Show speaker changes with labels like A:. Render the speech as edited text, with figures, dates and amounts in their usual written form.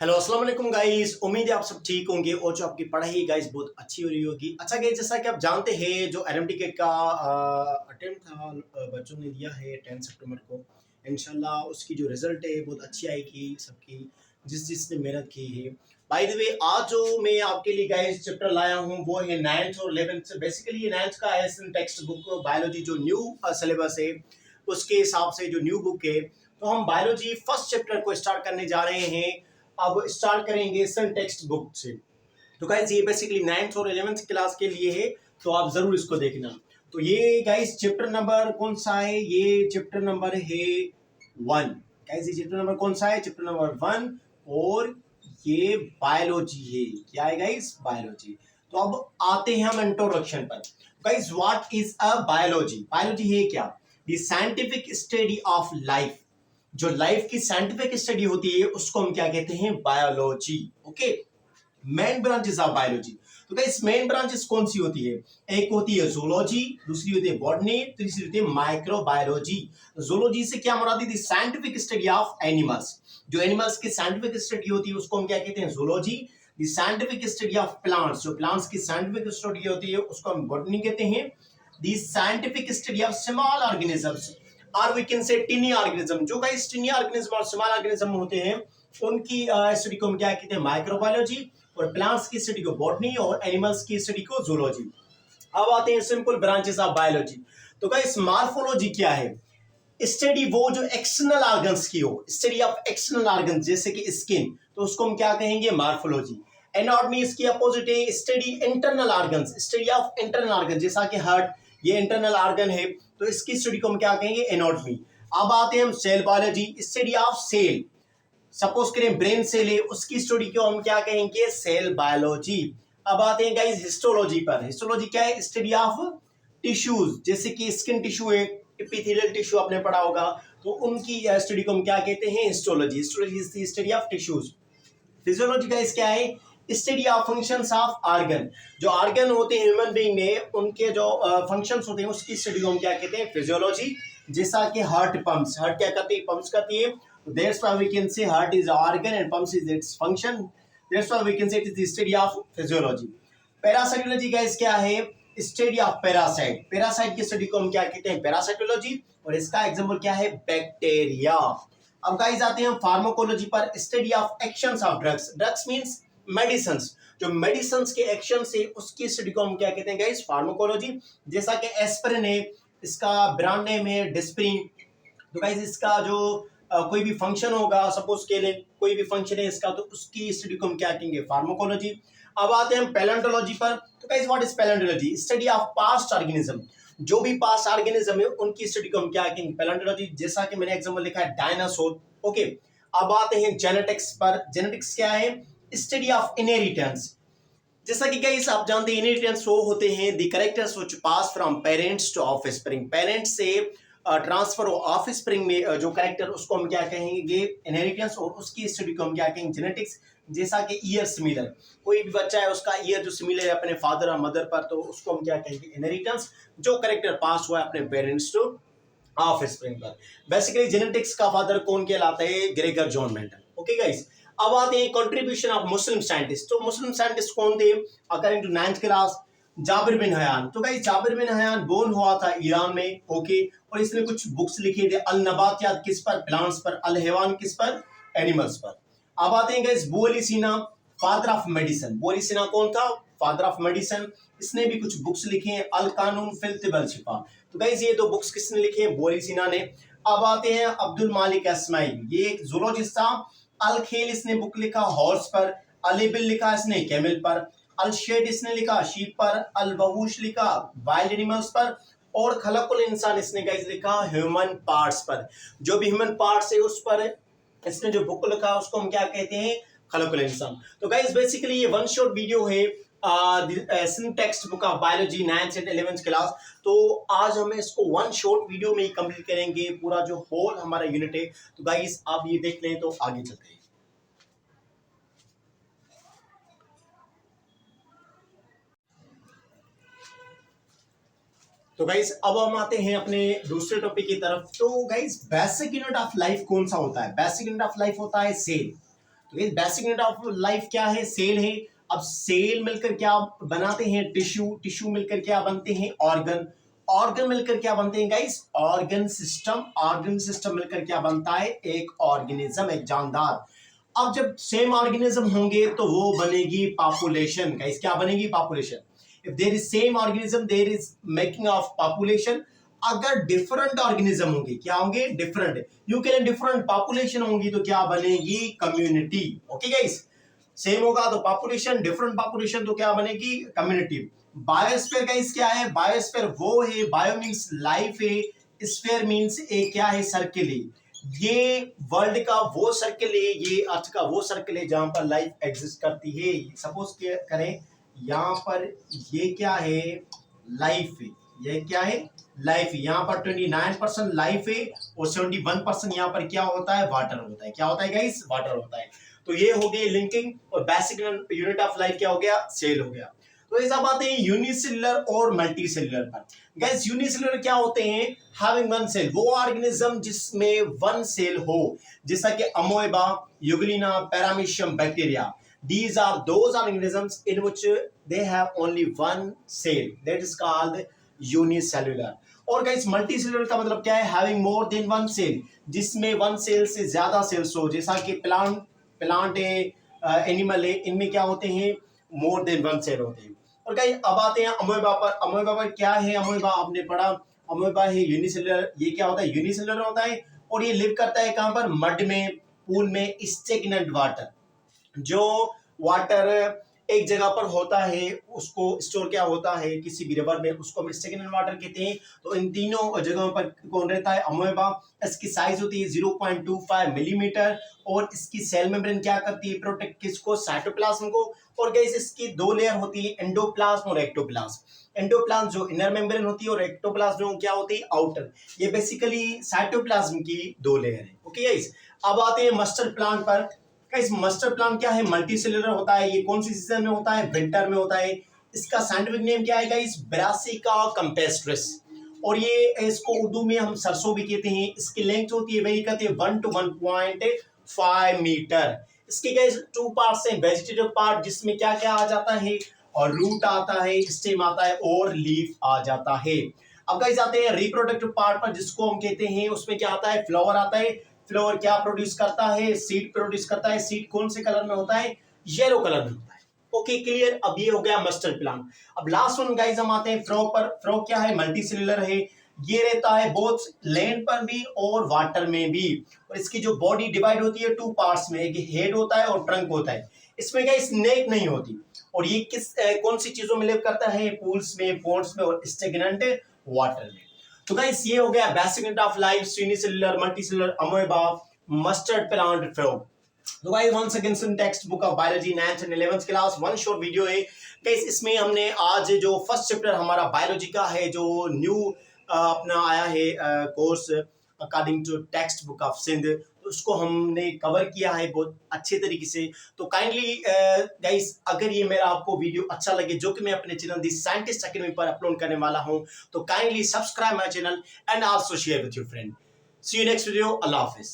A: Hello अस्सलाम वालेकुम guys. उम्मीद है आप सब ठीक होंगे और जो आपकी पढ़ाई गाइस बहुत अच्छी हो रही होगी। अच्छा गाइस, जैसा कि आप जानते हैं जो एलएमटी का अटेम्प्ट था बच्चों ने दिया है 10 सितंबर को। इंशाल्लाह उसकी जो रिजल्ट है बहुत अच्छी आएगी सबकी, जिसने मेहनत की है। बाय द वे, आज जो मैं आपके लिए गाइस चैप्टर लाया हूँ वो है 9th और 11th। बेसिकली ये 9th का है टेक्स्ट बुक बायोलॉजी जो न्यू सिलेबस है उसके हिसाब से जो न्यू बुक है। तो हम बायोलॉजी फर्स्ट चैप्टर को स्टार्ट करने जा रहे हैं। अब स्टार्ट करेंगे सन टेक्स्ट बुक से। तो गाइस ये बेसिकली 9th और 11th क्लास के लिए है, तो आप जरूर इसको देखना। तो ये गाइस चैप्टर नंबर कौन सा है? ये चैप्टर नंबर है 1। गाइस ये चैप्टर नंबर कौन सा है? Chapter number 1। और ये बायोलॉजी है। क्या है गाइस? बायोलॉजी। तो अब आते हैं हम इंट्रोडक्शन पर। Guys what is a biology? Biology है क्या? The scientific study of life. जो लाइफ की साइंटिफिक स्टडी होती है उसको हम क्या कहते हैं? Biology. Okay, main branches of biology. तो गाइस मेन ब्रांचेस कौन सी होती है? एक होती है जूलॉजी, दूसरी होती है बॉटनी, तीसरी होती है माइक्रोबायोलॉजी। जूलॉजी से क्या मुराद है? Scientific study of animals. जो एनिमल्स की साइंटिफिक स्टडी होती है उसको हम क्या कहते हैं? Zoology. The scientific study of plants, जो प्लांट्स की साइंटिफिक स्टडी होती है उसको हम बॉटनी कहते हैं। The scientific study of small organisms, और we can say tiny organism. जो गाइस टिनी ऑर्गेनिज्म और स्मॉल ऑर्गेनिज्म होते हैं उनकी स्टडी को हम क्या कहते हैं? माइक्रोबायोलॉजी। और प्लांट्स की स्टडी को बॉटनी और एनिमल्स की स्टडी को जूलॉजी। अब आते हैं सिंपल ब्रांचेस ऑफ बायोलॉजी। तो गाइस मॉर्फोलॉजी क्या है? स्टडी वो जो एक्सटर्नल ऑर्गन्स की हो, स्टडी ऑफ एक्सटर्नल ऑर्गन्स जैसे कि स्किन, तो उसको हम क्या कहेंगे? मॉर्फोलॉजी। एनाटॉमी इसकी अपोजिट है, study internal organs, study of internal organ जैसा कि हार्ट, ये इंटरनल ऑर्गन है तो इसकी स्टडी को हम क्या कहेंगे? एनाटॉमी। अब आते हैं हम cell biology, study of cell. Suppose करें ब्रेन सेल है, उसकी स्टडी को हम क्या कहेंगे? Cell biology. अब आते हैं गाइस हिस्टोलॉजी पर। हिस्टोलॉजी क्या है? स्टडी ऑफ टिश्यूज, जैसे कि स्किन टिश्यू है, एपिथेलियल टिश्यू आपने पढ़ा होगा, तो उनकी स्टडी को हम क्या कहते हैं? Histology. Histology is the study of tissues. Physiology का क्या है? Study of functions of organ. जो ऑर्गन होते हैं ह्यूमन बीइंग में, उनके जो फंक्शंस होते हैं उसकी स्टडी को हम क्या कहते हैं? फिजियोलॉजी। जैसा कि हार्ट पंप्स, हार्ट क्या करती है? पंप्स करती है। That's why we can say heart is the organ and pumps is its function. That's why we can say it is the study of physiology. Parasitology का क्या है? Study of parasite. पैरासाइट की study को हम क्या कहते हैं? Parasitology. और इसका एग्जांपल क्या है? बैक्टीरिया। अब गाइस आते हैं हम फार्माकोलॉजी पर। Study of actions of drugs. Drugs means medicines. जो मेडिसिन्स के एक्शन से उसकी स्टडी को हम क्या कहते हैं गाइस? फार्माकोलॉजी। जैसा कि एस्पिरिन है, इसका ब्रांड नेम है डिस्प्रिन। तो गाइस इसका जो कोई भी फंक्शन होगा, सपोज के लिए कोई भी फंक्शन है इसका, तो उसकी स्टडी को हम क्या कहेंगे? फार्माकोलॉजी। अब आते हैं हम पैलेंटोलॉजी पर। तो guys what is palaeontology? Study of past organism. जो भी पास्ट ऑर्गेनिज्म है उनकी स्टडी को हम क्या कहेंगे? पैलेंटोलॉजी। जैसा कि मैंने एग्जांपल लिखा है डायनासोर। ओके, अब आते हैं जेनेटिक्स पर। जेनेटिक्स क्या है? Study of inheritance. जैसा कि गाइस आप जानते हैं इनहेरिटेंस वो होते हैं the characters which pass from parents to offspring. Parents से ट्रांसफर हो ऑफस्प्रिंग में जो कैरेक्टर, उसको हम क्या कहेंगे? इनहेरिटेंस। और उसकी स्टडी को हम क्या कहेंगे? जेनेटिक्स। जैसा कि ईयर सिमिलर, कोई भी बच्चा है उसका ईयर जो सिमिलर है अपने फादर और मदर पर, तो उसको हम क्या कहेंगे? इनहेरिटेंस। जो कैरेक्टर पास हुआ है अपने पेरेंट्स टू ऑफस्प्रिंग पर। बेसिकली जेनेटिक्स का फादर कौन कहलाता है? Gregor John Mendel. Okay guys, अब आते हैं कंट्रीब्यूशन ऑफ मुस्लिम साइंटिस्ट। तो मुस्लिम साइंटिस्ट कौन थे according to 9th class? Jabir bin Hayyan. तो guys Jabir bin Hayyan born हुआ था ईरान में। ओके, और इसने कुछ बुक्स लिखे थे। अल नबातियात किस पर? प्लांट्स पर। अल हैवान किस पर? एनिमल्स पर। अब आते हैं गाइस बू अली सीना, फादर ऑफ मेडिसिन। बू अली सीना कौन था? Father of medicine. इसने भी कुछ बुक्स लिखे हैं, अल कानून फिल तिब अल शिफा। तो गाइस ये दो बुक्स किसने लिखे हैं? बू अली सीना ने। अब आते हैं अब्दुल मालिक अस्माइल, ये एक जूलॉजिस्ट था। अल खेल इसने बुक लिखा हॉर्स पर। अल इबिल लिखा इसने कैमल पर। अल शेड इसने लिखा शीप पर। अल वहूश लिखा वाइल्ड एनिमल्स पर। और खलकुल इंसान इसने गाइस लिखा ह्यूमन पार्ट्स पर। जो भी ह्यूमन पार्ट्स है उस पर इसने जो बुक लिखा उसको हम क्या कहते हैं? खलकुल इंसान। तो गाइस बेसिकली ये वन शॉट वीडियो है text book of biology 9th and 11th class. तो आज हम इसको वन शॉट वीडियो में ही कंप्लीट करेंगे, पूरा जो होल हमारा यूनिट है। तो गाइस आप ये देख लें तो आगे चलते हैं। तो गाइस अब हम आते हैं अपने दूसरे टॉपिक की तरफ। तो guys basic unit of life कौन सा होता है? बेसिक यूनिट ऑफ लाइफ होता है cell. Basic unit of life क्या है? सेल है। अब सेल मिलकर क्या बनाते हैं? टिश्यू। टिश्यू मिलकर क्या बनते हैं? ऑर्गन। ऑर्गन मिलकर क्या बनते हैं guys? Organ system. Organ system मिलकर क्या बनता है? एक ऑर्गेनिज्म, एक जानदार। अब जब सेम ऑर्गेनिज्म होंगे तो वो बनेगी पॉपुलेशन। गाइस क्या बनेगी? Population. If there is same organism there is making of population. अगर डिफरेंट ऑर्गेनिज्म होंगे, क्या होंगे? Different. You can different population होंगी तो क्या बनेगी? कम्युनिटी। ओके गाइस, सेम होगा तो पॉपुलेशन, डिफरेंट पॉपुलेशन तो क्या बनेगी? कम्युनिटी। बायोस्फीयर गाइस क्या है? बायोस्फीयर वो है, बायो मींस लाइफ है, स्फीयर मींस ए क्या है? सर्किल है। ये वर्ल्ड का वो सर्किल है, ये अर्थ का वो सर्किल है जहां पर लाइफ एग्जिस्ट करती है। सपोज करें यहाँ पर ये क्या है? लाइफ है। ये क्या है? लाइफ है। यहाँ पर 29% लाइफ है और 71% यहाँ पर क्या होता है? वाटर होता है। क्या होता है गाइस? वाटर होता है। तो ये हो गई लिंकिंग। और बेसिक यूनिट ऑफ लाइफ क्या हो गया? सेल हो गया। तो ये सब आते हैं यूनिसेलुलर और मल्टीसेलुलर पर। गाइस यूनिसेलुलर क्या होते हैं? हैविंग वन सेल, वो ऑर्गेनिज्म जिसमें वन सेल हो, जैसा कि amoeba, euglena, paramecium, bacteria. These are those organisms in which they have only one cell, that is called unicellular. और गाइस मल्टीसेलुलर का मतलब क्या है? Having more than one cell, जिसमें वन सेल से ज्यादा सेल्स हो, जैसा कि प्लांट है, एनिमल है, इनमें क्या होते हैं? मोर देन वन सेल होते हैं। और गाइस अब आते हैं अमोएबा पर। अमोएबा पर क्या है? अमोएबा आपने पढ़ा, अमोएबा है यूनिसेलुलर। ये क्या होता है? यूनिसेलुलर होता है और ये लिव करता है कहां पर? मड में, पूल में, स्टेगनेंट वाटर। जो वाटर एक जगह पर होता है उसको स्टोर क्या होता है? किसी भी रिवर में, उसको हम स्टेगनेंट वाटर कहते हैं। तो इन तीनों जगहों पर कौन रहता है? अमोएबा। इसकी साइज होती है 0.25 मिलीमीटर और इसकी सेल मेम्ब्रेन क्या करती है? प्रोटेक्ट किसको? साइटोप्लाज्म को। और गैस इसकी दो लेयर होती है, एंडोप्लाज्म और एक्टोप्लाज्म। एंडोप्लाज्म जो इनर मेम्ब्रेन होती है और एक्टोप्लाज्म जो क्या होती है? आउटर। ये बेसिकली साइटोप्लाज्म की दो लेयर है। ओके गाइस, अब आते हैं मस्टर्ड प्लांट पर। इस मस्टर्ड प्लांट क्या है? मल्टीसेलुलर होता है। ये कौन सी सीजन में होता है? विंटर में होता है। इसका साइंटिफिक नेम क्या है गाइस? Brassica campestris. और ये इसको उर्दू में हम सरसों भी कहते हैं। इसकी लेंथ होती है, वही कहते हैं 1 to 1.5 मीटर। इसके गाइस टू पार्ट्स हैं, वेजिटेटिव पार्ट जिसमें क्या क्या आ जाता है? और रूट आता है, स्टेम आता है और लीफ आ जाता है। अब गाइस आते हैं रिप्रोडक्टिव पार्ट पर, जिसको हम कहते हैं, उसमें क्या आता है? फ्लावर आता है। फ्लावर क्या प्रोड्यूस करता है? सीड प्रोड्यूस करता है। सीड कौन से कलर में होता है? येलो कलर में होता है। Okay clear. अब ये हो गया मस्टर्ड प्लांट। अब लास्ट वन गाइस हम आते हैं फ्रॉग पर। फ्रॉग क्या है? मल्टीसेलुलर है। ये रहता है बोथ लैंड पर भी और वाटर में भी। और इसकी जो बॉडी डिवाइड होती है टू पार्ट्स में, एक हेड होता है और ट्रंक होता है। इसमें गाइस नेक नहीं होती। और ये कौन सी चीजों में लिव करता है? पूल्स में, पॉन्ड्स में और स्टेगनेंट वाटर में। तो गाइस ये हो गया basic unit of life, unicellular, multicellular, amoeba, mustard plant, frog. तो guys once again in textbook of biology 9th and 11th class one short video है गाइस। इसमें हमने आज जो फर्स्ट चैप्टर हमारा बायोलॉजी का है, जो न्यू अपना आया है course according to textbook of Sindh, उसको हमने कवर किया है बहुत अच्छे तरीके से। तो काइंडली गाइस अगर ये मेरा आपको वीडियो अच्छा लगे, जो कि मैं अपने चैनल दी साइंटिस्ट अकेडमी पर अपलोड करने वाला हूं, तो kindly subscribe my channel and also share with your friend. See you next video. अल्लाह हाफिज।